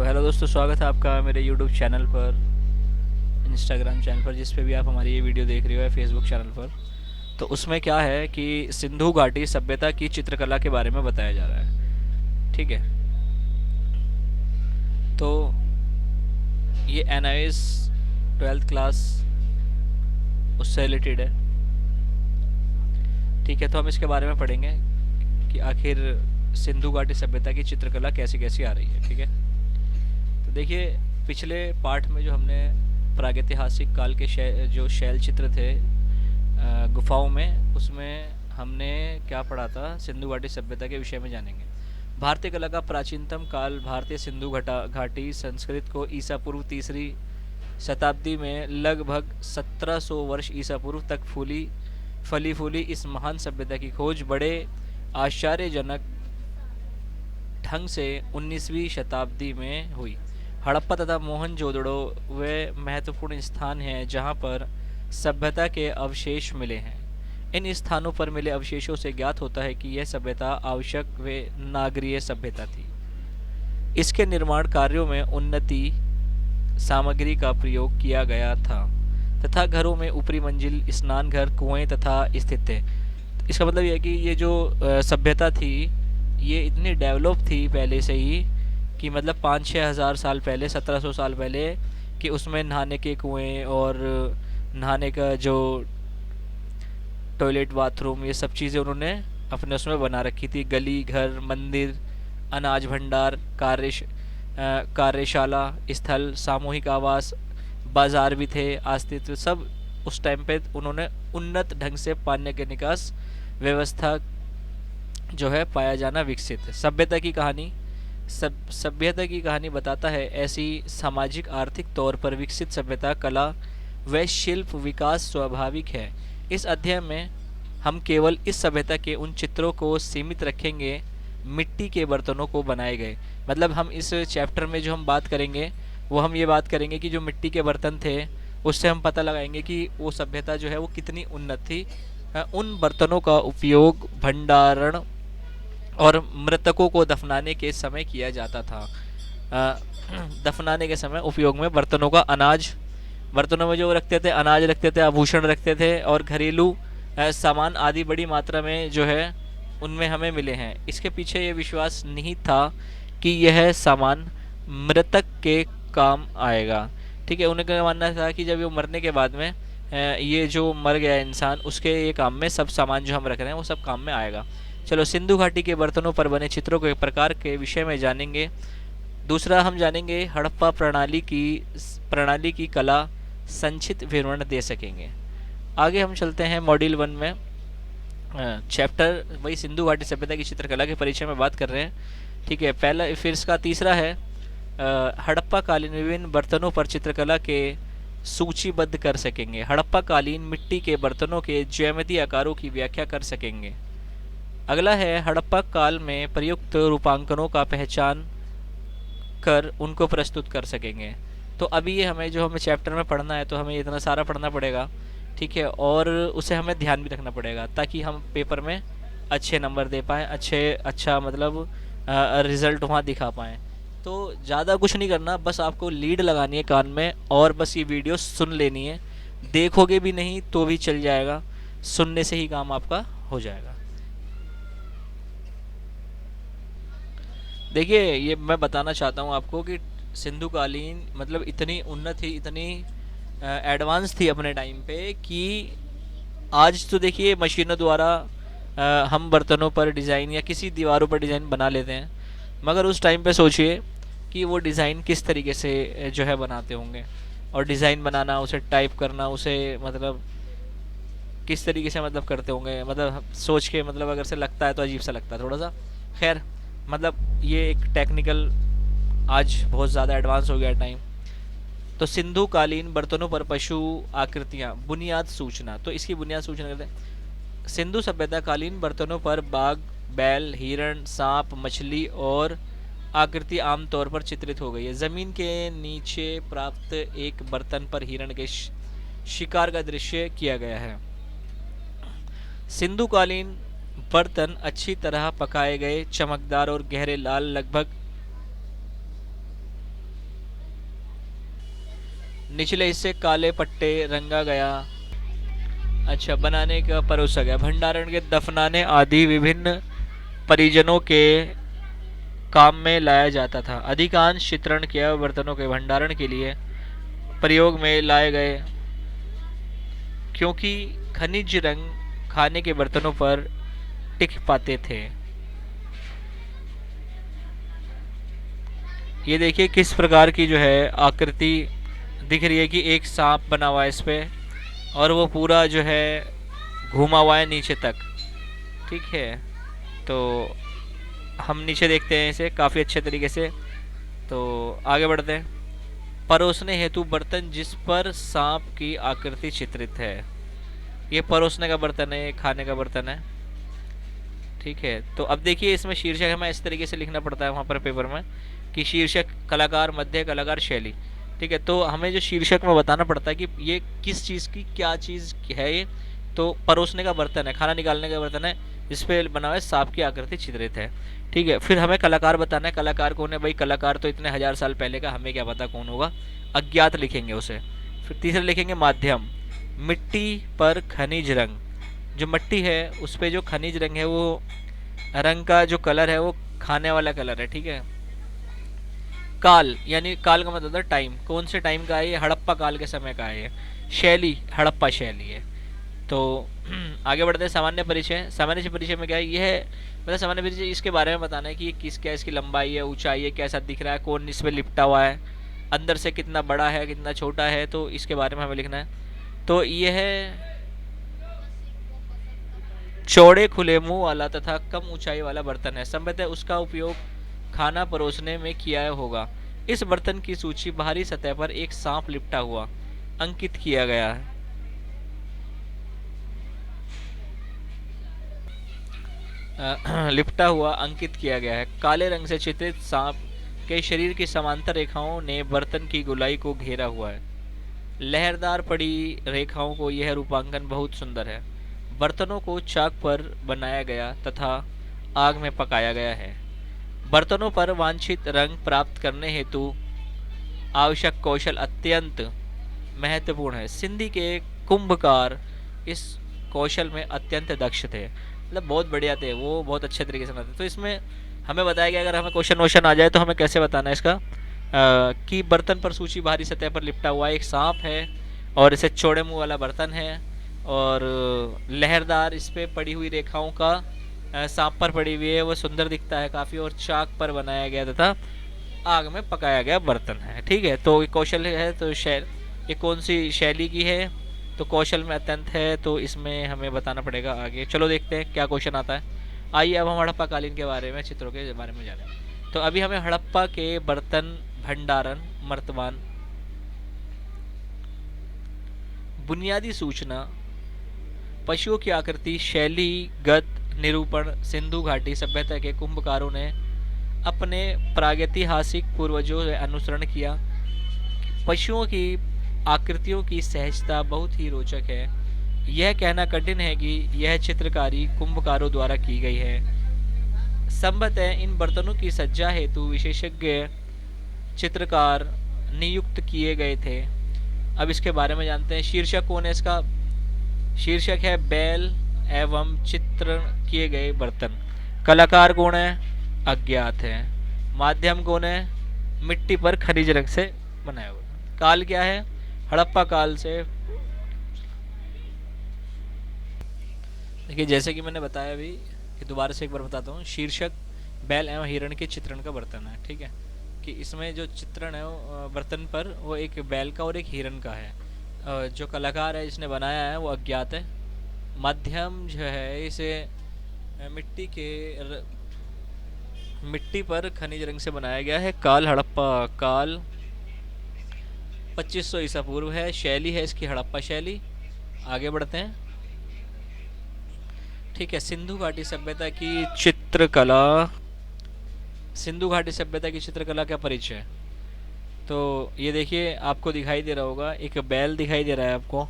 तो हेलो दोस्तों, स्वागत है आपका मेरे यूट्यूब चैनल पर, इंस्टाग्राम चैनल पर, जिस पे भी आप हमारी ये वीडियो देख रहे हो, या फेसबुक चैनल पर। तो उसमें क्या है कि सिंधु घाटी सभ्यता की चित्रकला के बारे में बताया जा रहा है। ठीक है। तो ये एनआईएस 12th क्लास उससे रिलेटेड है। ठीक है, तो हम इसके बारे में पढ़ेंगे कि आखिर सिंधु घाटी सभ्यता की चित्रकला कैसी कैसी आ रही है। ठीक है। तो देखिए, पिछले पार्ट में जो हमने प्रागैतिहासिक काल के जो शैल चित्र थे गुफाओं में, उसमें हमने क्या पढ़ा था, सिंधु घाटी सभ्यता के विषय में जानेंगे। भारतीय कला का प्राचीनतम काल भारतीय सिंधु घाटी संस्कृत को ईसा पूर्व तीसरी शताब्दी में लगभग 1700 वर्ष ईसा पूर्व तक फली फूली इस महान सभ्यता की खोज बड़े आश्चर्यजनक ढंग से 19वीं शताब्दी में हुई। हड़प्पा तथा मोहनजोदड़ो वे महत्वपूर्ण स्थान हैं जहां पर सभ्यता के अवशेष मिले हैं। इन स्थानों पर मिले अवशेषों से ज्ञात होता है कि यह सभ्यता आवश्यक व नागरीय सभ्यता थी। इसके निर्माण कार्यों में उन्नति सामग्री का प्रयोग किया गया था तथा घरों में ऊपरी मंजिल, स्नान घर, कुएं तथा स्थित थे। इसका मतलब यह है कि ये जो सभ्यता थी, ये इतनी डेवलप थी पहले से ही कि मतलब 5-6 हज़ार साल पहले, 1700 साल पहले, कि उसमें नहाने के कुएं और नहाने का जो टॉयलेट, बाथरूम, ये सब चीज़ें उन्होंने अपने उसमें बना रखी थी। गली, घर, मंदिर, अनाज भंडार, कार्यशाला स्थल, सामूहिक आवास, बाजार भी थे, अस्तित्व सब उस टाइम पे उन्होंने उन्नत ढंग से पानी के निकास व्यवस्था जो है पाया जाना विकसित है। सभ्यता की कहानी बताता है ऐसी सामाजिक आर्थिक तौर पर विकसित सभ्यता, कला व शिल्प विकास स्वाभाविक है। इस अध्ययन में हम केवल इस सभ्यता के उन चित्रों को सीमित रखेंगे मिट्टी के बर्तनों को बनाए गए। मतलब हम इस चैप्टर में जो हम बात करेंगे, वो हम ये बात करेंगे कि जो मिट्टी के बर्तन थे, उससे हम पता लगाएंगे कि वो सभ्यता जो है वो कितनी उन्नत थी। उन बर्तनों का उपयोग भंडारण और मृतकों को दफनाने के समय किया जाता था। दफनाने के समय उपयोग में बर्तनों का बर्तनों में जो रखते थे, अनाज रखते थे, आभूषण रखते थे, और घरेलू सामान आदि बड़ी मात्रा में जो है उनमें हमें मिले हैं। इसके पीछे ये विश्वास निहित था कि यह सामान मृतक के काम आएगा। ठीक है, उनका मानना था कि जब वो मरने के बाद में ये जो मर गया इंसान, उसके ये काम में सब सामान जो हम रख रहे हैं वो सब काम में आएगा। चलो, सिंधु घाटी के बर्तनों पर बने चित्रों के प्रकार के विषय में जानेंगे। दूसरा हम जानेंगे हड़प्पा प्रणाली की कला संक्षिप्त विवरण दे सकेंगे। आगे हम चलते हैं मॉड्यूल 1 में। चैप्टर वही सिंधु घाटी सभ्यता की चित्रकला के परिचय में बात कर रहे हैं। ठीक है, पहला, फिर इसका तीसरा है हड़प्पा कालीन विभिन्न बर्तनों पर चित्रकला के सूचीबद्ध कर सकेंगे। हड़प्पा कालीन मिट्टी के बर्तनों के ज्यामितीय आकारों की व्याख्या कर सकेंगे। अगला है हड़प्पा काल में प्रयुक्त रूपांकनों का पहचान कर उनको प्रस्तुत कर सकेंगे। तो अभी ये हमें चैप्टर में पढ़ना है, तो हमें इतना सारा पढ़ना पड़ेगा। ठीक है, और उसे हमें ध्यान भी रखना पड़ेगा ताकि हम पेपर में अच्छे नंबर दे पाएँ, अच्छा मतलब रिज़ल्ट वहाँ दिखा पाएँ। तो ज़्यादा कुछ नहीं करना, बस आपको लीड लगानी है कान में, और बस ये वीडियो सुन लेनी है। देखोगे भी नहीं तो भी चल जाएगा, सुनने से ही काम आपका हो जाएगा। देखिए, ये मैं बताना चाहता हूँ आपको कि सिंधु कालीन मतलब इतनी उन्नत थी, इतनी एडवांस थी अपने टाइम पे, कि आज तो देखिए मशीनों द्वारा हम बर्तनों पर डिज़ाइन या किसी दीवारों पर डिज़ाइन बना लेते हैं, मगर उस टाइम पे सोचिए कि वो डिज़ाइन किस तरीके से जो है बनाते होंगे, और डिज़ाइन बनाना, उसे टाइप करना, उसे मतलब किस तरीके से मतलब करते होंगे। मतलब सोच के मतलब अगर से लगता है तो अजीब सा लगता है थोड़ा सा। खैर, मतलब ये एक टेक्निकल, आज बहुत ज़्यादा एडवांस हो गया टाइम। तो सिंधु कालीन बर्तनों पर पशु आकृतियाँ, बुनियाद सूचना। तो इसकी बुनियाद सूचना कहते हैं, सिंधु सभ्यता कालीन बर्तनों पर बाघ, बैल, हिरण, सांप, मछली और आकृति आमतौर पर चित्रित हो गई है। ज़मीन के नीचे प्राप्त एक बर्तन पर हिरण के शिकार का दृश्य किया गया है। सिंधु कालीन बर्तन अच्छी तरह पकाए गए, चमकदार और गहरे लाल, लगभग निचले हिस्से काले पट्टे रंगा गया। अच्छा, बनाने का परोसा गया। भंडारण के दफनाने आदि विभिन्न परिजनों के काम में लाया जाता था। अधिकांश चित्रण किए बर्तनों के भंडारण के लिए प्रयोग में लाए गए, क्योंकि खनिज रंग खाने के बर्तनों पर टिक पाते थे। ये देखिए किस प्रकार की जो है आकृति दिख रही है कि एक सांप बना हुआ है इस पे, और वो पूरा जो है घूमा हुआ है नीचे तक। ठीक है, तो हम नीचे देखते हैं इसे काफ़ी अच्छे तरीके से। तो आगे बढ़ते हैं। परोसने हेतु बर्तन जिस पर सांप की आकृति चित्रित है। ये परोसने का बर्तन है, ये खाने का बर्तन है। ठीक है, तो अब देखिए इसमें शीर्षक हमें इस तरीके से लिखना पड़ता है वहाँ पर पेपर में कि शीर्षक कलाकार, मध्य कलाकार, शैली। ठीक है, तो हमें जो शीर्षक में बताना पड़ता है कि ये किस चीज़ की क्या चीज़ है। ये तो परोसने का बर्तन है, खाना निकालने का बर्तन है, जिस पे बना हुआ है सांप की आकृति चित्रित है। ठीक है, फिर हमें कलाकार बताना है। कलाकार कौन है भाई? कलाकार तो इतने 1000 साल पहले का, हमें क्या पता कौन होगा। अज्ञात लिखेंगे उसे। फिर तीसरा लिखेंगे माध्यम, मिट्टी पर खनिज रंग। जो मिट्टी है उस पे जो खनिज रंग है, वो रंग का जो कलर है वो खाने वाला कलर है। ठीक है। काल, यानी काल का मतलब टाइम, कौन से टाइम का है ये? हड़प्पा काल के समय का है ये। शैली, हड़प्पा शैली है। तो आगे बढ़ते हैं। सामान्य परिचय। सामान्य परिचय में क्या है? यह है मतलब सामान्य परिचय इसके बारे में बताना है कि ये किस, क्या इसकी लंबाई है, ऊंचाई है, कैसा दिख रहा है, कौन इस पे लिपटा हुआ है, अंदर से कितना बड़ा है, कितना छोटा है, तो इसके बारे में हमें लिखना है। तो यह है चौड़े खुले मुंह वाला तथा कम ऊंचाई वाला बर्तन है। संभवतः उसका उपयोग खाना परोसने में किया होगा। इस बर्तन की सूची बाहरी सतह पर एक सांप लिपटा हुआ अंकित किया गया है। लिपटा हुआ अंकित किया गया है। काले रंग से चित्रित सांप के शरीर की समांतर रेखाओं ने बर्तन की गोलाई को घेरा हुआ है। लहरदार पड़ी रेखाओं को यह रूपांकन बहुत सुंदर है। बर्तनों को चाक पर बनाया गया तथा आग में पकाया गया है। बर्तनों पर वांछित रंग प्राप्त करने हेतु आवश्यक कौशल अत्यंत महत्वपूर्ण है। सिंधी के कुंभकार इस कौशल में अत्यंत दक्ष थे। मतलब बहुत बढ़िया थे वो, बहुत अच्छे तरीके से बनाते। तो इसमें हमें बताया गया, अगर हमें क्वेश्चन वोश्चन आ जाए तो हमें कैसे बताना है इसका, कि बर्तन पर सूची बाहरी सतह पर लिपटा हुआ एक सांप है, और इसे चौड़े मुंह वाला बर्तन है, और लहरदार इस पे पड़ी हुई रेखाओं का सांप पर पड़ी हुई है, वो सुंदर दिखता है काफ़ी, और चाक पर बनाया गया तथा आग में पकाया गया बर्तन है। ठीक है, तो कौशल है, तो ये कौन सी शैली की है? तो कौशल में अत्यंत है, तो इसमें हमें बताना पड़ेगा आगे। चलो देखते हैं क्या क्वेश्चन आता है। आइए अब हम हड़प्पा कालीन के बारे में, चित्रों के बारे में जानें। तो अभी हमें हड़प्पा के बर्तन भंडारण मर्तमान बुनियादी सूचना, पशुओं की आकृति, शैलीगत निरूपण। सिंधु घाटी सभ्यता के कुंभकारों ने अपने प्रागैतिहासिक पूर्वजों से अनुसरण किया। पशुओं की आकृतियों की सहजता बहुत ही रोचक है। यह कहना कठिन है कि यह चित्रकारी कुंभकारों द्वारा की गई है। संभवतः इन बर्तनों की सज्जा हेतु विशेषज्ञ चित्रकार नियुक्त किए गए थे। अब इसके बारे में जानते हैं। शीर्षक कौन है इसका? शीर्षक है बैल एवं चित्रण किए गए बर्तन। कलाकार कौन है? अज्ञात है। माध्यम कौन है? मिट्टी पर खनिज रंग से बनाया हुआ। काल क्या है? हड़प्पा काल से। देखिए जैसे कि मैंने बताया अभी, कि दोबारा से एक बार बताता हूँ। शीर्षक बैल एवं हिरण के चित्रण का बर्तन है। ठीक है, कि इसमें जो चित्रण है वो बर्तन पर वो एक बैल का और एक हिरण का है। जो कलाकार है जिसने बनाया है वो अज्ञात है। माध्यम जो है इसे मिट्टी पर खनिज रंग से बनाया गया है। काल हड़प्पा काल 2500 ईसा पूर्व है। शैली है इसकी हड़प्पा शैली। आगे बढ़ते हैं। ठीक है, सिंधु घाटी सभ्यता की चित्रकला। सिंधु घाटी सभ्यता की चित्रकला का परिचय। तो ये देखिए आपको दिखाई दे रहा होगा, एक बैल दिखाई दे रहा है आपको।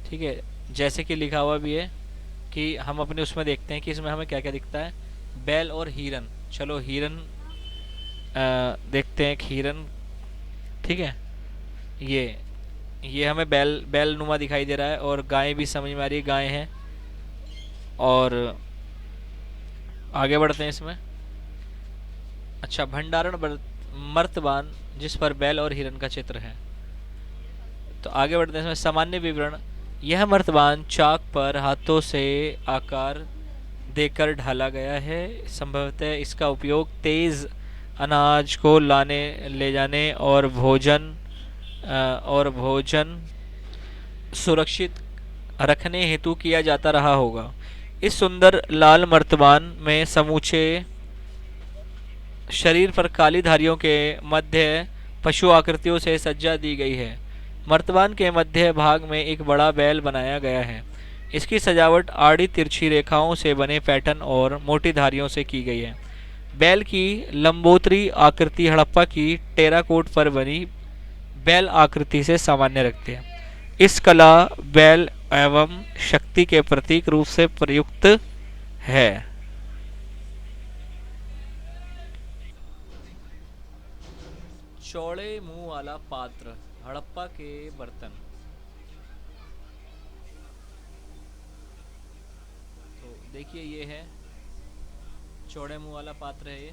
ठीक है, जैसे कि लिखा हुआ भी है कि हम अपने उसमें देखते हैं कि इसमें हमें क्या क्या दिखता है। बैल और हिरन। चलो हिरन देखते हैं, एक हिरन। ठीक है, ये ये हमें बैल नुमा दिखाई दे रहा है और गाय भी समझ में आ रही है, गाय हैं। और आगे बढ़ते हैं इसमें। अच्छा, मर्तबान जिस पर बैल और हिरन का चित्र है। तो आगे बढ़ते हैं इसमें। सामान्य विवरण। यह मर्तबान चाक पर हाथों से आकार देकर ढाला गया है। संभवतः इसका उपयोग तेज अनाज को ले जाने और भोजन सुरक्षित रखने हेतु किया जाता रहा होगा। इस सुंदर लाल मर्तबान में समूचे शरीर पर काली धारियों के मध्य पशु आकृतियों से सज्जा दी गई है। मर्तबान के मध्य भाग में एक बड़ा बैल बनाया गया है। इसकी सजावट आड़ी तिरछी रेखाओं से बने पैटर्न और मोटी धारियों से की गई है। बैल की लंबोतरी आकृति हड़प्पा की टेराकोट पर बनी बैल आकृति से सामान्य रखते हैं। इस कला बैल एवं शक्ति के प्रतीक रूप से प्रयुक्त है। चौड़े मुंह वाला पात्र, हड़प्पा के बर्तन। तो देखिए, ये है चौड़े मुंह वाला पात्र है, ये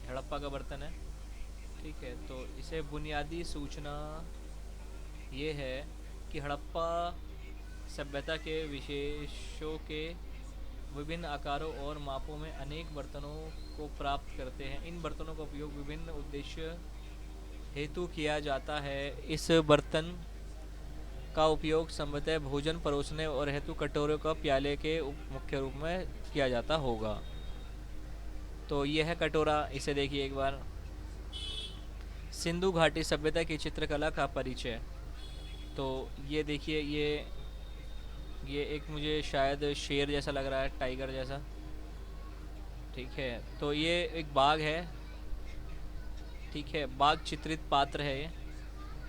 हड़प्पा का बर्तन है। ठीक है, तो इसे बुनियादी सूचना ये है कि हड़प्पा सभ्यता के विशेषों के विभिन्न आकारों और मापों में अनेक बर्तनों को प्राप्त करते हैं। इन बर्तनों का उपयोग विभिन्न उद्देश्य हेतु किया जाता है। इस बर्तन का उपयोग संभवतः भोजन परोसने और हेतु कटोरे का प्याले के मुख्य रूप में किया जाता होगा। तो यह है कटोरा, इसे देखिए एक बार। सिंधु घाटी सभ्यता की चित्रकला का परिचय। तो ये देखिए, ये एक मुझे शायद शेर जैसा लग रहा है, टाइगर जैसा। ठीक है, तो ये एक बाघ है। ठीक है, बाघ चित्रित पात्र है ये।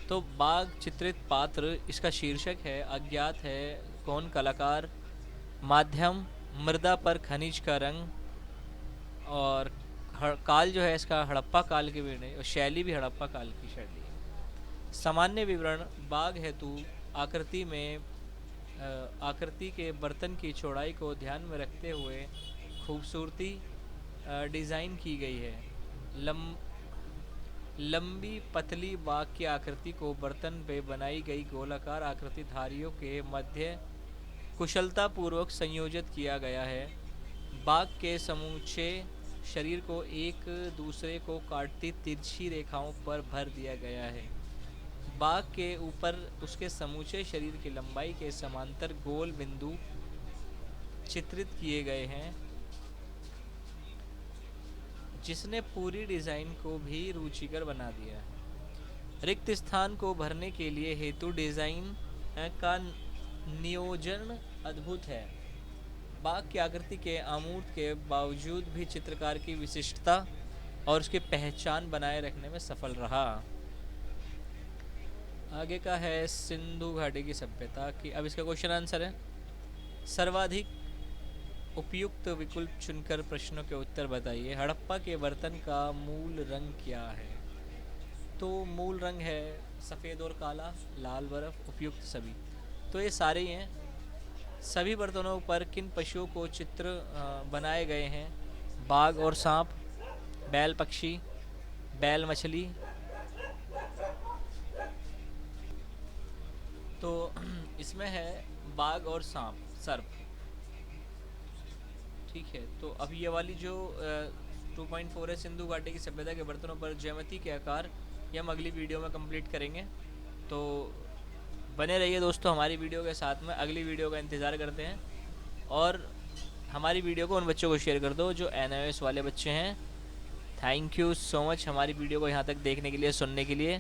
तो बाघ चित्रित पात्र, इसका शीर्षक है अज्ञात है कौन कलाकार, माध्यम मृदा पर खनिज का रंग, और काल जो है इसका हड़प्पा काल की भी नहीं, और शैली भी हड़प्पा काल की शैली है। सामान्य विवरण। बाघ हेतु आकृति के बर्तन की चौड़ाई को ध्यान में रखते हुए खूबसूरती डिज़ाइन की गई है। लंबी पतली बाघ की आकृति को बर्तन पे बनाई गई गोलाकार आकृति धारियों के मध्य कुशलतापूर्वक संयोजित किया गया है। बाघ के समूचे शरीर को एक दूसरे को काटती तिरछी रेखाओं पर भर दिया गया है। बाघ के ऊपर उसके समूचे शरीर की लंबाई के समांतर गोल बिंदु चित्रित किए गए हैं, जिसने पूरी डिज़ाइन को भी रुचिकर बना दिया है। रिक्त स्थान को भरने के लिए हेतु डिज़ाइन का नियोजन अद्भुत है। बाघ की आकृति के अमूर्त के बावजूद भी चित्रकार की विशिष्टता और उसकी पहचान बनाए रखने में सफल रहा। आगे का है सिंधु घाटी की सभ्यता की। अब इसका क्वेश्चन आंसर है। सर्वाधिक उपयुक्त विकल्प चुनकर प्रश्नों के उत्तर बताइए। हड़प्पा के बर्तन का मूल रंग क्या है? तो मूल रंग है सफ़ेद और काला, लाल बर्फ, उपयुक्त सभी। तो ये सारे ही हैं। सभी बर्तनों पर किन पशुओं को चित्र बनाए गए हैं? बाघ और सांप, बैल पक्षी, बैल मछली। तो इसमें है बाघ और सांप, सर्प। ठीक है, तो अब ये वाली जो 2.4 है सिंधु घाटी की सभ्यता के बर्तनों पर ज्यामिति के आकार, ये हम अगली वीडियो में कंप्लीट करेंगे। तो बने रहिए दोस्तों हमारी वीडियो के साथ में, अगली वीडियो का इंतज़ार करते हैं। और हमारी वीडियो को उन बच्चों को शेयर कर दो जो NIOS वाले बच्चे हैं। थैंक यू सो मच हमारी वीडियो को यहाँ तक देखने के लिए, सुनने के लिए।